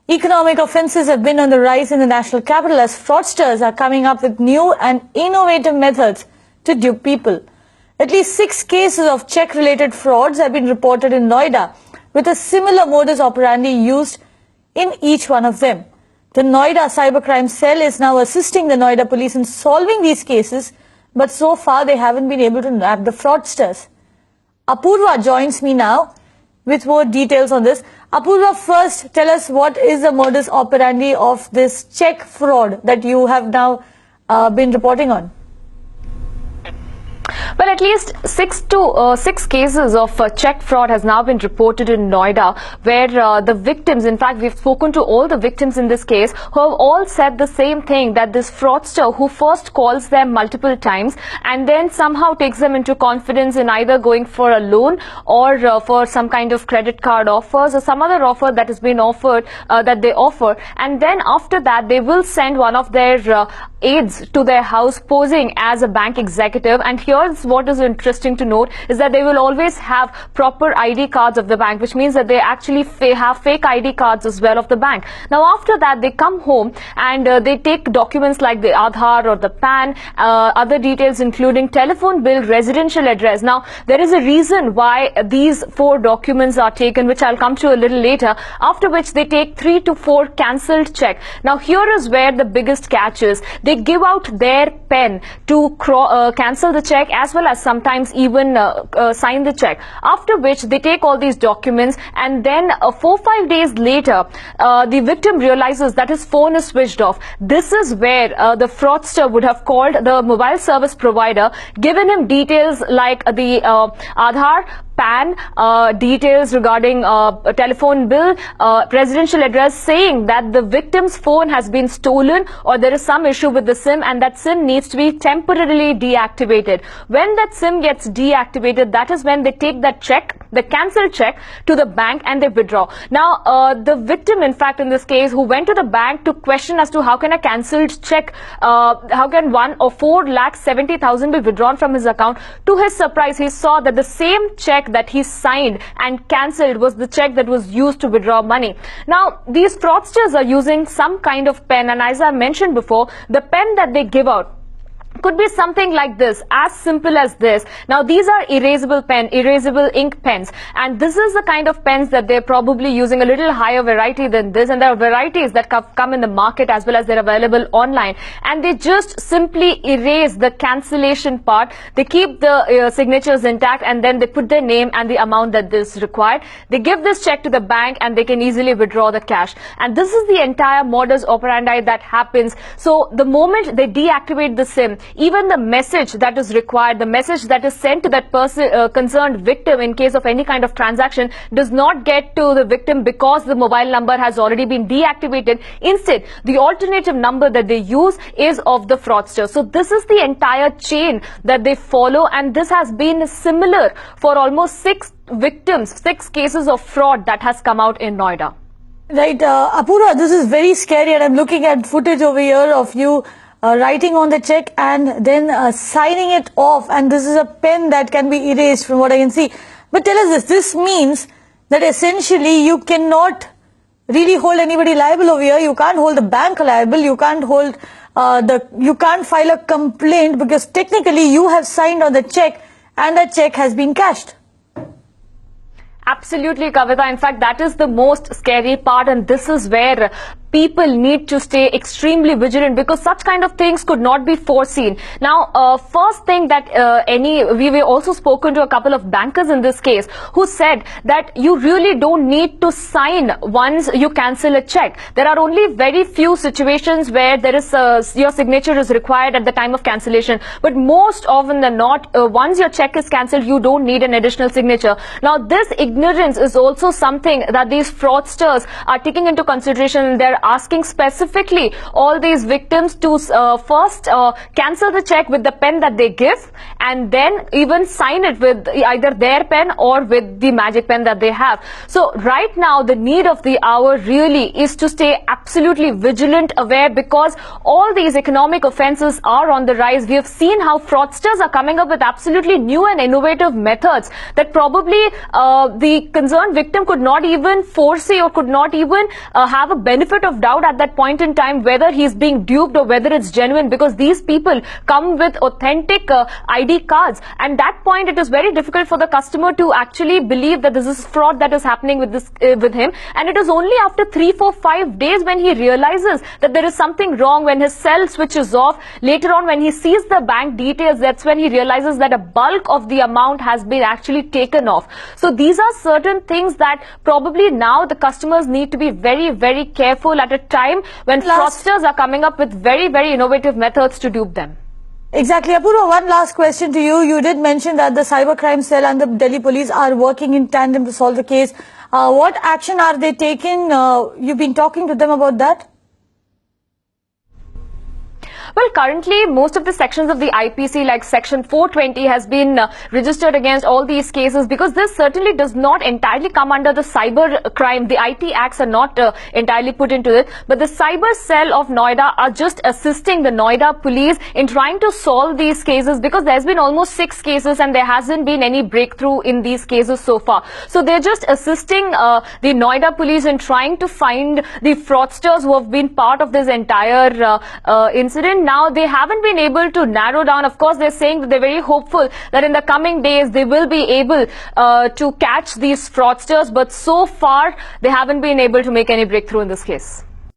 Economic offences have been on the rise in the national capital as fraudsters are coming up with new and innovative methods to dupe people. At least 6 cases of check-related frauds have been reported in Noida, with a similar modus operandi used in each one of them. The Noida Cybercrime Cell is now assisting the Noida police in solving these cases, but so far they haven't been able to nab the fraudsters. Apurva joins me now with more details on this. Apurva, first tell us what is the modus operandi of this check fraud that you have now been reporting on. Well, at least 6 cases of check fraud has now been reported in Noida, where the victims, in fact, we've spoken to all the victims in this case, who have all said the same thing, that this fraudster who first calls them multiple times and then somehow takes them into confidence in either going for a loan or for some kind of credit card offers or some other offer that has been offered, that they offer. And then after that, they will send one of their aides to their house posing as a bank executive. And here's what is interesting to note is that they will always have proper ID cards of the bank, which means that they actually have fake ID cards as well of the bank. Now after that, they come home and they take documents like the Aadhaar or the PAN, other details including telephone bill, residential address. Now there is a reason why these 4 documents are taken, which I'll come to a little later, after which they take 3 to 4 cancelled check. Now here is where the biggest catch is. They give out their pen to cancel the check as well as sometimes even sign the check, after which they take all these documents, and then 4-5 days later the victim realizes that his phone is switched off. This is where the fraudster would have called the mobile service provider, given him details like the Aadhaar, PAN, details regarding a telephone bill, residential address, saying that the victim's phone has been stolen or there is some issue with the SIM and that SIM needs to be temporarily deactivated. When that SIM gets deactivated, that is when they take that check, the cancelled check, to the bank and they withdraw. Now the victim, in fact, in this case, who went to the bank to question as to how can a cancelled check, how can 4,70,000 be withdrawn from his account, to his surprise he saw that the same check that he signed and cancelled was the check that was used to withdraw money. Now these fraudsters are using some kind of pen, and as I mentioned before, the pen that they give out could be something like this, as simple as this. Now these are erasable ink pens, and this is the kind of pens that they're probably using, a little higher variety than this, and there are varieties that come in the market as well as they're available online, and they just simply erase the cancellation part. They keep the signatures intact, and then they put their name and the amount that is required. They give this check to the bank and they can easily withdraw the cash, and this is the entire modus operandi that happens. So the moment they deactivate the SIM, even the message that is required, the message that is sent to that person, concerned victim, in case of any kind of transaction, does not get to the victim because the mobile number has already been deactivated. Instead, the alternative number that they use is of the fraudster. So this is the entire chain that they follow, and this has been similar for almost 6 victims, 6 cases of fraud that has come out in Noida. Right, Apurva, this is very scary, and I'm looking at footage over here of you writing on the check and then signing it off, and this is a pen that can be erased from what I can see. But tell us this means that essentially you cannot really hold anybody liable over here. You can't hold the bank liable, you can't hold you can't file a complaint because technically you have signed on the check and the check has been cashed. Absolutely, Kavita. In fact, that is the most scary part, and this is where people need to stay extremely vigilant, because such kind of things could not be foreseen. Now, first thing that we've also spoken to a couple of bankers in this case who said that you really don't need to sign once you cancel a check. There are only very few situations where there is your signature is required at the time of cancellation, but most often than not, once your check is cancelled, you don't need an additional signature. Now, this ignorance is also something that these fraudsters are taking into consideration in their asking specifically all these victims to first cancel the check with the pen that they give, and then even sign it with either their pen or with the magic pen that they have. So right now the need of the hour really is to stay absolutely vigilant, aware, because all these economic offences are on the rise. We have seen how fraudsters are coming up with absolutely new and innovative methods that probably the concerned victim could not even foresee or could not even have a benefit of doubt at that point in time whether he's being duped or whether it's genuine, because these people come with authentic ID cards, and that point it is very difficult for the customer to actually believe that this is fraud that is happening with this with him. And it is only after 3, 4, 5 days when he realizes that there is something wrong, when his cell switches off, later on when he sees the bank details, that's when he realizes that a bulk of the amount has been actually taken off. So these are certain things that probably now the customers need to be very, very careful at a time when fraudsters are coming up with very, very innovative methods to dupe them. Exactly. Apurva, one last question to you. You did mention that the cybercrime cell and the Delhi police are working in tandem to solve the case. What action are they taking? You've been talking to them about that? Well, currently, most of the sections of the IPC, like Section 420, has been registered against all these cases, because this certainly does not entirely come under the cyber crime. The IT acts are not entirely put into it, but the cyber cell of Noida are just assisting the Noida police in trying to solve these cases, because there's been almost 6 cases and there hasn't been any breakthrough in these cases so far. So they're just assisting the Noida police in trying to find the fraudsters who have been part of this entire incident. Now, they haven't been able to narrow down. Of course, they're saying that they're very hopeful that in the coming days they will be able to catch these fraudsters, but so far they haven't been able to make any breakthrough in this case.